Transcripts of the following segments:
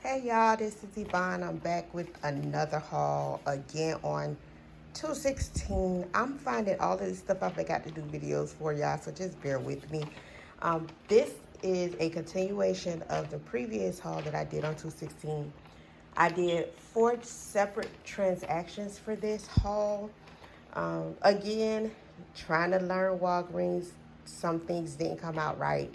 Hey y'all, this is Yvonne. I'm back with another haul again on 216. I'm finding all of this stuff I forgot to do videos for y'all, so just bear with me. This is a continuation of the previous haul that I did on 216. I did 4 separate transactions for this haul. Again, trying to learn Walgreens. Some things didn't come out right,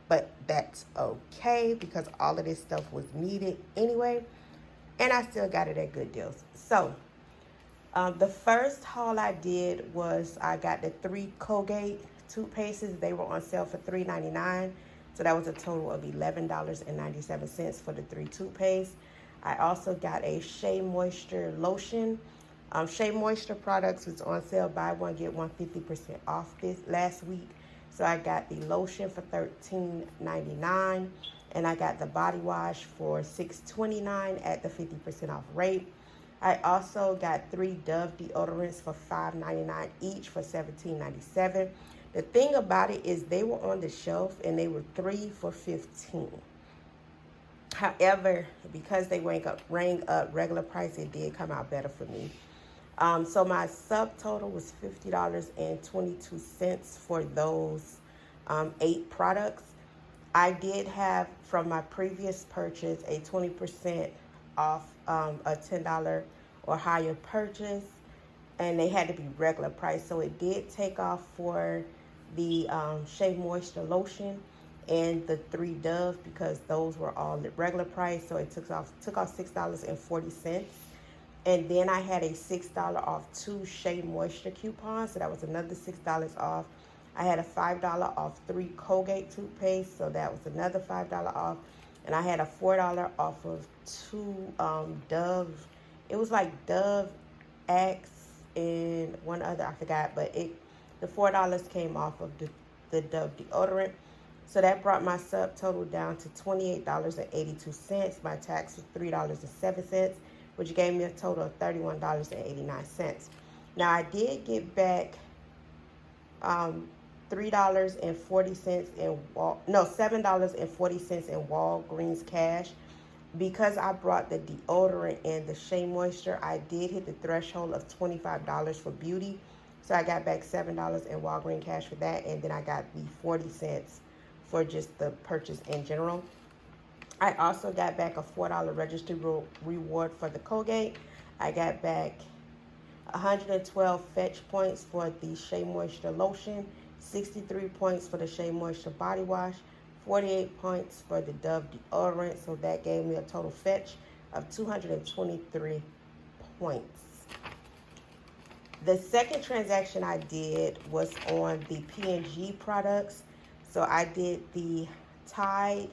but that's okay because all of this stuff was needed anyway, and I still got it at good deals. So the first haul I did was I got the 3 Colgate toothpastes. They were on sale for $3.99, so that was a total of $11.97 for the 3 toothpaste. I also got a Shea Moisture lotion. Shea Moisture products was on sale, buy one get one 50% off this last week. So I got the lotion for $13.99, and I got the body wash for $6.29 at the 50% off rate. I also got 3 Dove deodorants for $5.99 each for $17.97. The thing about it is they were on the shelf and they were 3 for $15. However, because they rang up regular price, it did come out better for me. So my subtotal was $50.22 for those 8 products. I did have from my previous purchase a 20% off a $10 or higher purchase, and they had to be regular price. So it did take off for the Shea Moisture lotion and the 3 Dove because those were all at regular price. So it took off $6.40. And then I had a $6 off 2 Shea Moisture coupons, so that was another $6 off. I had a $5 off 3 Colgate toothpaste, so that was another $5 off. And I had a $4 off of 2 Dove. It was like Dove X and one other, I forgot, but the $4 came off of the Dove deodorant. So that brought my subtotal down to $28.82. My tax was $3.07. Which gave me a total of $31.89. Now I did get back $3.40 in $7.40 in Walgreens cash. Because I brought the deodorant and the Shea Moisture, I did hit the threshold of $25 for beauty. So I got back $7 in Walgreens cash for that, and then I got the 40 cents for just the purchase in general. I also got back a $4 registered reward for the Colgate. I got back 112 fetch points for the Shea Moisture lotion, 63 points for the Shea Moisture body wash, 48 points for the Dove deodorant. So that gave me a total fetch of 223 points. The second transaction I did was on the P&G products. So I did the Tide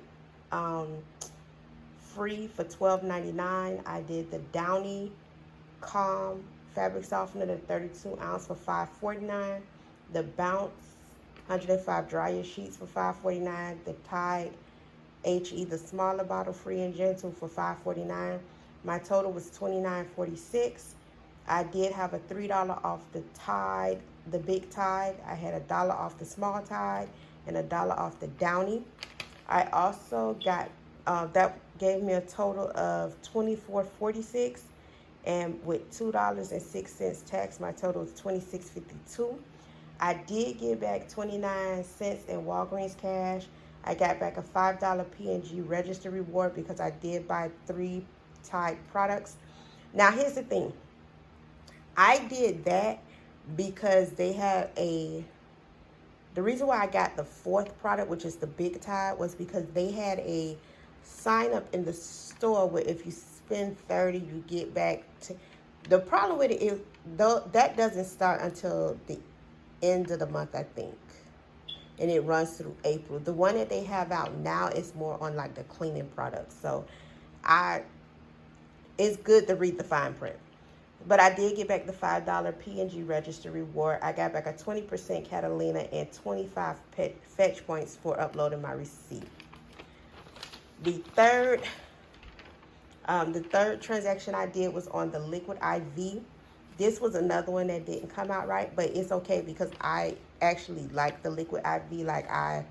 free for $12.99. I did the Downy Calm fabric softener, the 32 ounce for $5.49. The Bounce 105 dryer sheets for $5.49. The Tide HE, the smaller bottle, free and gentle for $5.49. My total was $29.46. I did have a $3 off the Tide, the big Tide. I had a $1 off the small Tide and a $1 off the Downy. I also got that gave me a total of $24.46, and with $2.06 tax, my total is $26.52. I did get back 29 cents in Walgreens cash. I got back a $5 P&G register reward because I did buy 3 Tide products. Now here's the thing. I did that because they had the reason why I got the 4th product, which is the big Tide, was because they had a sign up in the store where if you spend $30, you get back. The problem with it is that doesn't start until the end of the month, I think, and it runs through April. The one that they have out now is more on like the cleaning products. So it's good to read the fine print. But I did get back the $5 P&G register reward. I got back a 20% Catalina and 25 fetch points for uploading my receipt. The third transaction I did was on the Liquid IV. This was another one that didn't come out right, but it's okay because I actually like the Liquid IV. Like I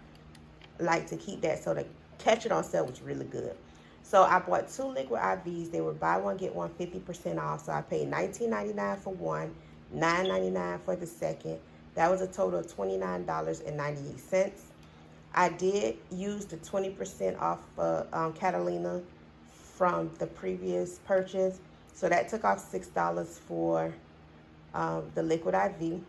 like to keep that, so the Catch It on sale was really good. So I bought 2 liquid IVs. They were buy one, get one 50% off. So I paid $19.99 for one, $9.99 for the second. That was a total of $29.98. I did use the 20% off Catalina from the previous purchase. So that took off $6 for the liquid IV.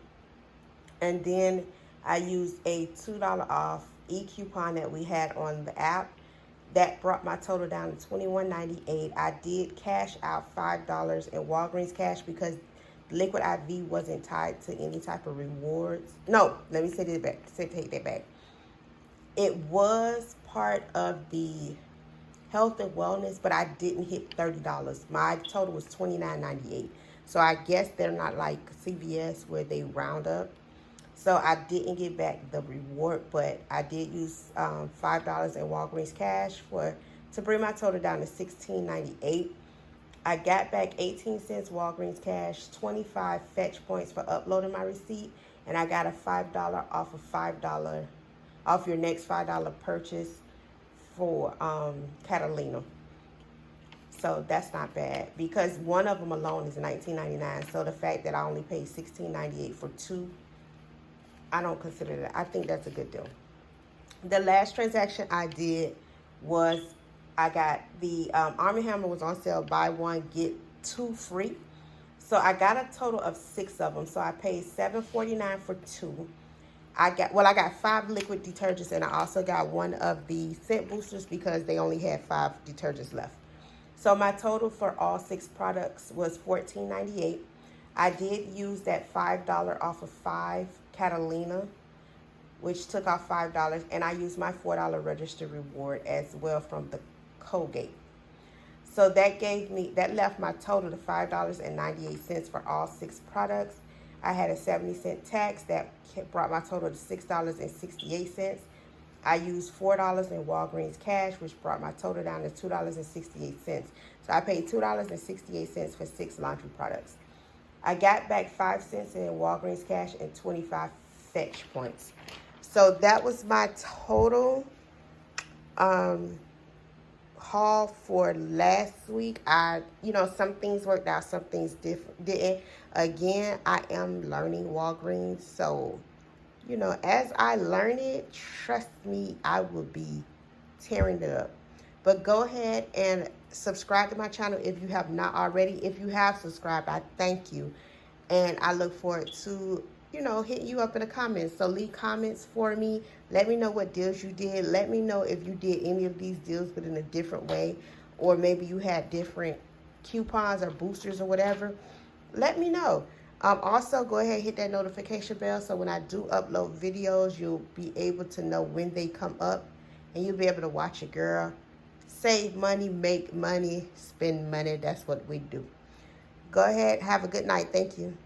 And then I used a $2 off e-coupon that we had on the app. That brought my total down to $21.98. I did cash out $5 in Walgreens cash because liquid IV wasn't tied to any type of rewards. No, let me take that back. It was part of the health and wellness, but I didn't hit $30. My total was $29.98. So I guess they're not like CVS where they round up. So I didn't get back the reward, but I did use $5 in Walgreens cash to bring my total down to $16.98. I got back 18 cents Walgreens cash, 25 fetch points for uploading my receipt, and I got a $5 off of $5 off your next $5 purchase for Catalina. So that's not bad because one of them alone is $19.99. So the fact that I only paid $16.98 for 2, I don't consider that. I think that's a good deal. The last transaction I did was I got the Arm & Hammer was on sale, buy one, get 2 free. So I got a total of 6 of them. So I paid $7.49 for 2. I got 5 liquid detergents, and I also got one of the scent boosters because they only had 5 detergents left. So my total for all 6 products was $14.98. I did use that $5 off of 5 Catalina, which took off $5, and I used my $4 register reward as well from the Colgate. So that left my total to $5.98 for all 6 products. I had a 70-cent tax that brought my total to $6.68. I used $4 in Walgreens cash, which brought my total down to $2.68. So I paid $2.68 for 6 laundry products. I got back 5 cents in Walgreens cash and 25 fetch points. So that was my total haul for last week. Some things worked out, some things didn't. Again, I am learning Walgreens. So, as I learn it, trust me, I will be tearing it up. But go ahead and subscribe to my channel if you have not already. If you have subscribed, I thank you. And I look forward to, hitting you up in the comments. So leave comments for me. Let me know what deals you did. Let me know if you did any of these deals but in a different way. Or maybe you had different coupons or boosters or whatever. Let me know. Also, go ahead and hit that notification bell so when I do upload videos, you'll be able to know when they come up. And you'll be able to watch your girl save money, make money, spend money. That's what we do. Go ahead. Have a good night. Thank you.